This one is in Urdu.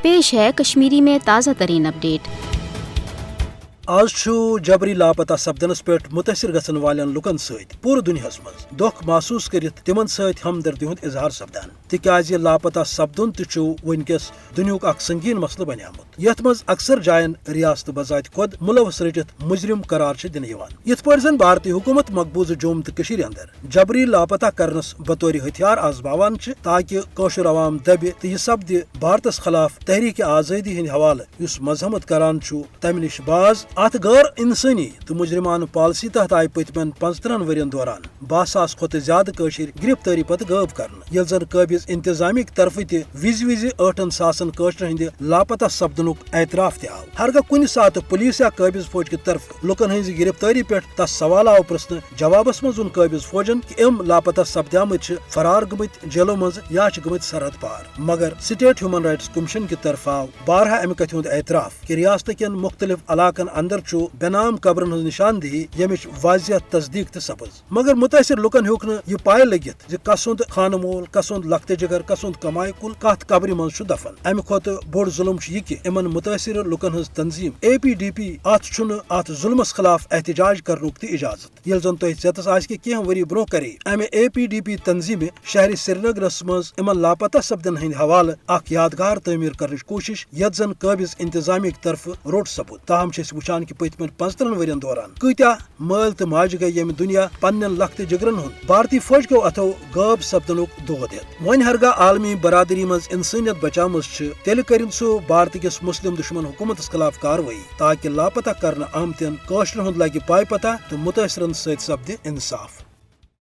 پیش ہے کشمیری میں تازہ ترین اپڈیٹ۔ آج جبری لاپتہ سپدنس پہ متاثر گھن والن لکن ست پور دنیا مز دکھ محسوس کرت تمن ست ہمدردی ہند اظہار سپدان تکیاز لاپتہ سپدن تہ ونکس دنیک اخ سنگین مسئلہ بنیامت یت مز اکثر جائن ریاست بذات خود ملوث رٹت مجرم قرار دن یت پہ زن بھارتی حکومت مقبوضہ جوم تو اندر جبری لاپتہ کرنس بطور ہتھیار آزماوان تاکہ قوشر عوام دبہ تو یہ سپد بھارتس خلاف تحریک آزادی ہند حوالہ اس مذمت کران تمہ نش باز ات غیر انسانی تو مجرمان پالسی تحت آئی پتمن 75 ورین دوران 12,000 کھت زیادہ قشر گرفتاری پتہ غائب کرنے یل زن قابض انتظامیہ طرف تہ وز 8,000 قشر ہند لاپتہ سپدنک اعتراف تہ آو ہرگاہ کن سات پولیس یا قابض فوج کی طرف لکن ہز گرفتاری پہ تس سوال آو پرسن جوابس مز اون قابض فوجن کہ ام لاپتہ سپدامت فرار گمت جیلو مز یا گمت سرحد پار مگر سٹیٹ ہیومن رائٹس کمیشن کی طرف آو بارہا امہ کتھ ہند اعتراف کہ ریاست کن مختلف علاقن اندر بے نام قبرن ہز نشاندہی یمچ واضح تصدیق تہ سپز مگر متاثر لکن ہیوک یہ پائے لگت کس سند خانہ مول کس سند لخت جگر کس سند کمائے کل کت قبر مز دفن امہ کھت بوڑ ظلم یہ کہ امن متاثر لکن ہز تنظیم APDP ات ظلمس خلاف احتجاج کرنک تہ اجازت یل زن تہ ژیتس آس کہ کینٛہہ ؤری برونٛہہ کرے امہ APDP تنظیم شہر سرینگرس مز امن لاپتہ سپدن ہند حوالہ اخ یادگار تعمیر کرنچ کوشش یت زن قابض انتظامیہ طرف روٹ سپد تاہم وچان کہ پتمن 75 ورین دوران کتیا مل تو ماجہ گئی یم دنیا پنن لخت جگرن ہند بھارتی فوج کو اتھو غائب سپدنک دہ دت ون ہرگاہ عالمی برادری مز انسانیت بچامز تیل کرن سہ بھارت کس مسلم دشمن حکومتس خلاف کاروٲیی تاکہ لاپتہ کرنے آمتین قشرن ہند لگہ پاے پتہ تو متاثرن ست سپدِ انصاف۔